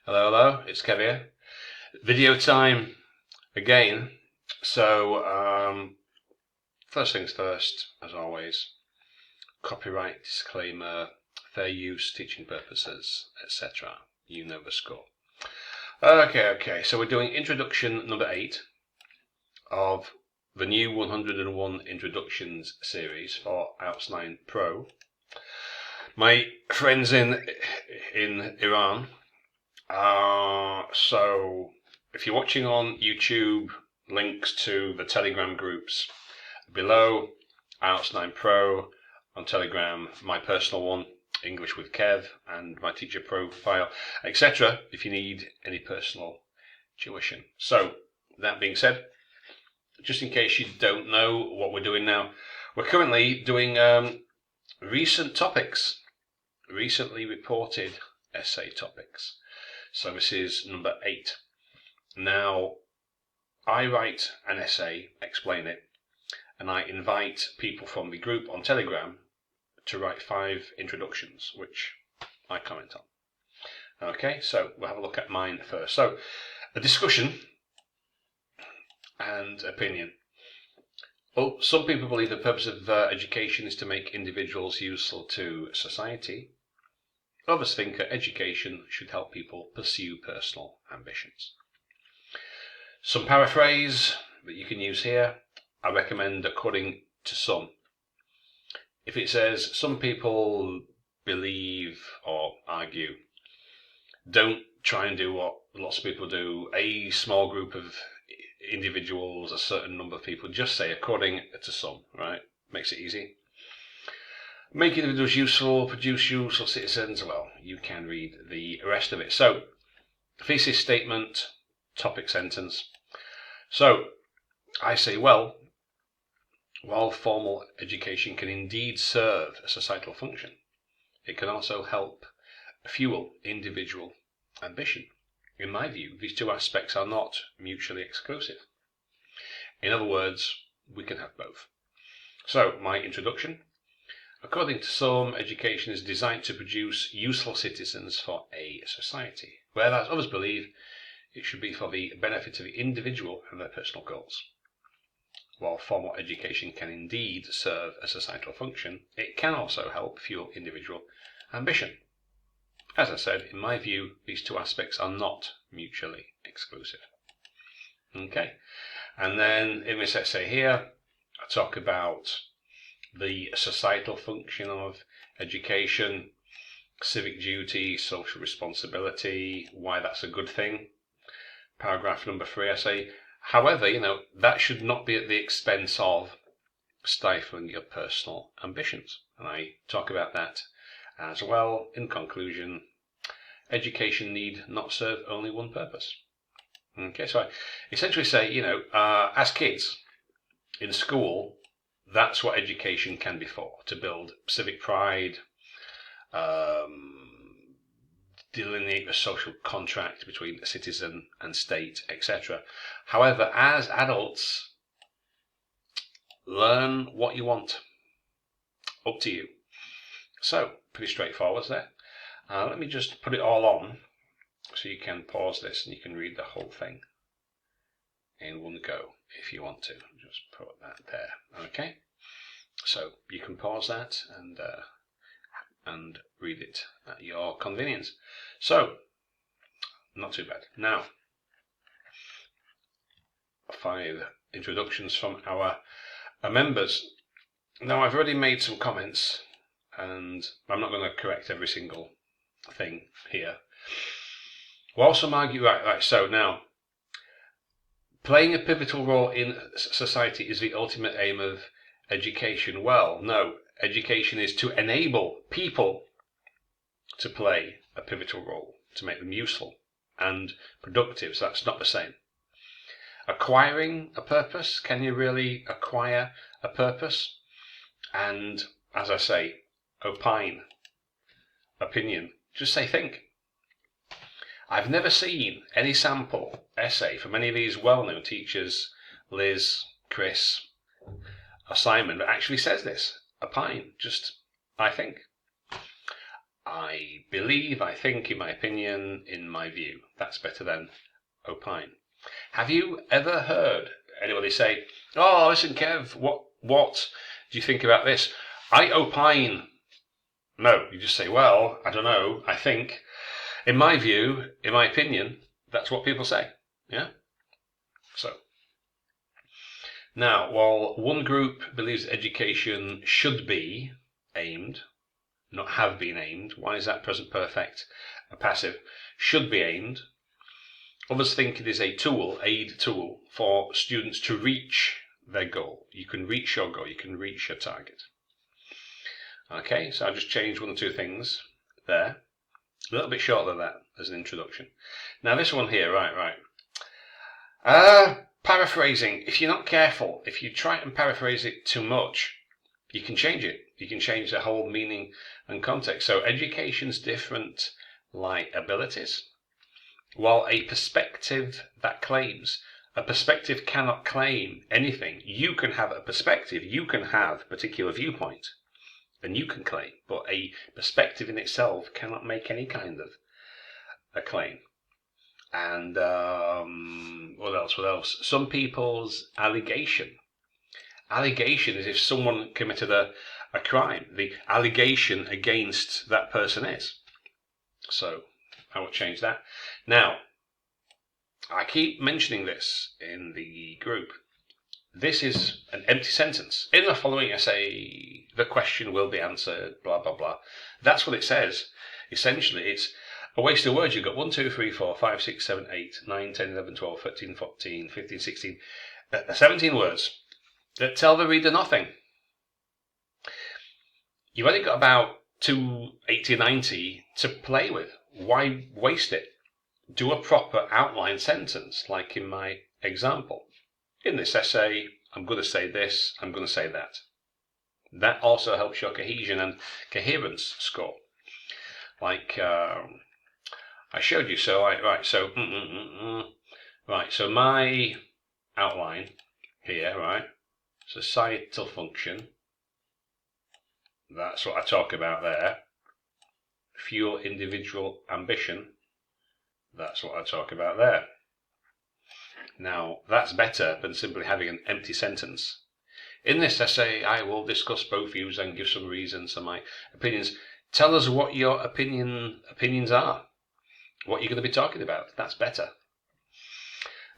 Hello, hello, it's Kev here. Video time again. So, first things first, as always, copyright disclaimer, fair use, teaching purposes, etc. You know the score. Okay, so we're doing introduction number 8 of the new 101 introductions series for IELTS 9 Pro. My friends in Iran. So if you're watching on YouTube, links to the Telegram groups below, IELTS 9 Pro on Telegram, my personal one, English with Kev, and my teacher profile, etc. if you need any personal tuition. So that being said, just in case you don't know what we're doing now, we're currently doing recent topics, recently reported essay topics. So this is number 8. Now, I write an essay, explain it, and I invite people from the group on Telegram to write 5 introductions, which I comment on. Okay, so we'll have a look at mine first. So, a discussion and opinion. Well, some people believe the purpose of education is to make individuals useful to society. Others think that education should help people pursue personal ambitions. Some paraphrase that you can use here, I recommend according to some. If it says some people believe or argue, don't try and do what lots of people do, a small group of individuals, a certain number of people. Just say according to some, right? Makes it easy. Make individuals useful, produce useful citizens. Well, you can read the rest of it. So, thesis statement, topic sentence. So, I say, well, while formal education can indeed serve a societal function, it can also help fuel individual ambition. In my view, these two aspects are not mutually exclusive. In other words, we can have both. So, my introduction. According to some, education is designed to produce useful citizens for a society, whereas others believe it should be for the benefit of the individual and their personal goals. While formal education can indeed serve a societal function, it can also help fuel individual ambition. As I said, in my view, these two aspects are not mutually exclusive. Okay, and then in this essay here, I talk about the societal function of education, civic duty, social responsibility, why that's a good thing. Paragraph number 3, I say, however, that should not be at the expense of stifling your personal ambitions. And I talk about that as well. In conclusion, education need not serve only one purpose. Okay, so I essentially say, as kids in school, that's what education can be for, to build civic pride, delineate the social contract between citizen and state, etc. However, as adults, learn what you want. Up to you. So, pretty straightforward there. Let me just put it all on so you can pause this and you can read the whole thing in one go if you want to. Just put that there. Okay? So you can pause that and read it at your convenience. So, not too bad. Now, 5 introductions from our members. Now, I've already made some comments, and I'm not going to correct every single thing here. While some argue, right, so now, playing a pivotal role in society is the ultimate aim of education. Well, no, education is to enable people to play a pivotal role, to make them useful and productive. So that's not the same. Acquiring a purpose, can you really acquire a purpose? And as I say, opine, opinion, just say think. I've never seen any sample essay from any of these well-known teachers, Liz, Chris, or Simon, that actually says this. Opine, just I think. I believe, I think, in my opinion, in my view. That's better than opine. Have you ever heard anybody say, "Oh, listen, Kev, what do you think about this? I opine"? No, you just say, "Well, I don't know, I think, in my view, in my opinion." That's what people say. Yeah. So now, while one group believes education should be aimed, not have been aimed, why is that present perfect a passive? Should be aimed. Others think it is a tool, aid tool, for students to reach their goal. You can reach your goal, you can reach your target. Okay, so I just changed one or two things there. A little bit shorter than that as an introduction. Now this one here, right. Paraphrasing. If you're not careful, if you try and paraphrase it too much, you can change it. You can change the whole meaning and context. So education's different like abilities. While a perspective cannot claim anything. You can have a perspective, you can have a particular viewpoint, and you can claim, but a perspective in itself cannot make any kind of a claim. And what else? Some people's allegation is if someone committed a crime, the allegation against that person is. So I will change that. Now, I keep mentioning this in the group. This is an empty sentence. In the following essay, the question will be answered, blah, blah, blah. That's what it says. Essentially, it's a waste of words. You've got 1, 2, 3, 4, 5, 6, 7, 8, 9, 10, 11, 12, 13, 14, 15, 16, 17 words that tell the reader nothing. You've only got about 280, 90 to play with. Why waste it? Do a proper outline sentence, like in my example. In this essay, I'm going to say this, I'm going to say that. That also helps your cohesion and coherence score. Like I showed you, so so my outline here, right? Societal function. That's what I talk about there. Fuel individual ambition. That's what I talk about there. Now, that's better than simply having an empty sentence. In this essay, I will discuss both views and give some reasons and my opinions. Tell us what your opinions are. What you're going to be talking about. That's better.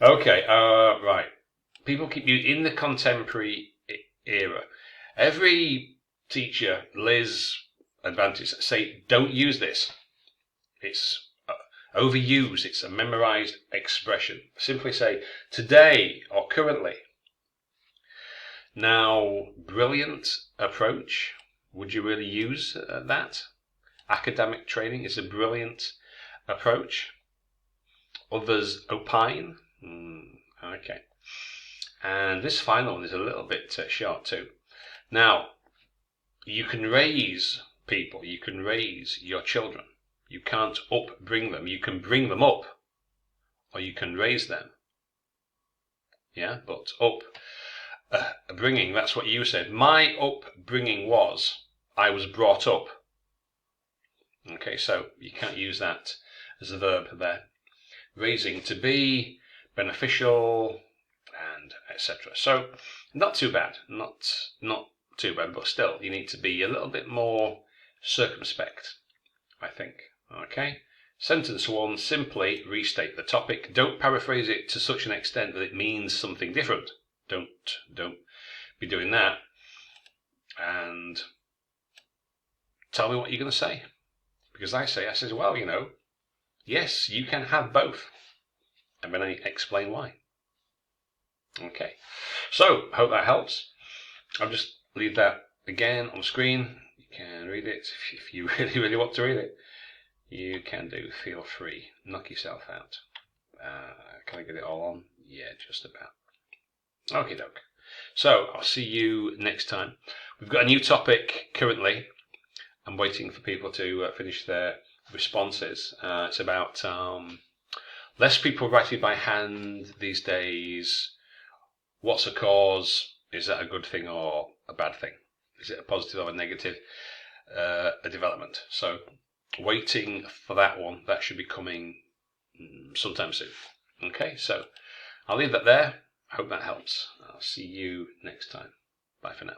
Okay, right. People keep in the contemporary era. Every teacher, Liz, Advantage, say, don't use this. It's overused. It's a memorized expression. Simply say, today or currently. Now, brilliant approach. Would you really use that? Academic training is a brilliant approach. Others opine. Okay. And this final one is a little bit short too. Now, you can raise people. You can raise your children. You can't upbring them. You can bring them up, or you can raise them. Yeah, but upbringing, that's what you said. My upbringing was, I was brought up. Okay, so you can't use that as a verb there. Raising, to be, beneficial, and etc. So, not too bad. Not too bad, but still, you need to be a little bit more circumspect, I think. Okay. Sentence 1, simply restate the topic. Don't paraphrase it to such an extent that it means something different. Don't be doing that. And tell me what you're going to say. Because I says, well, yes, you can have both. And then I explain why. Okay. So, hope that helps. I'll just leave that again on screen. You can read it if you really, really want to read it. You can do. Feel free. Knock yourself out. Can I get it all on? Yeah, just about. Okie doke. So, I'll see you next time. We've got a new topic currently. I'm waiting for people to finish their responses. It's about less people writing by hand these days. What's a cause? Is that a good thing or a bad thing? Is it a positive or a negative a development? So waiting for that one. That should be coming sometime soon. Okay, so I'll leave that there. I hope that helps. I'll see you next time. Bye for now.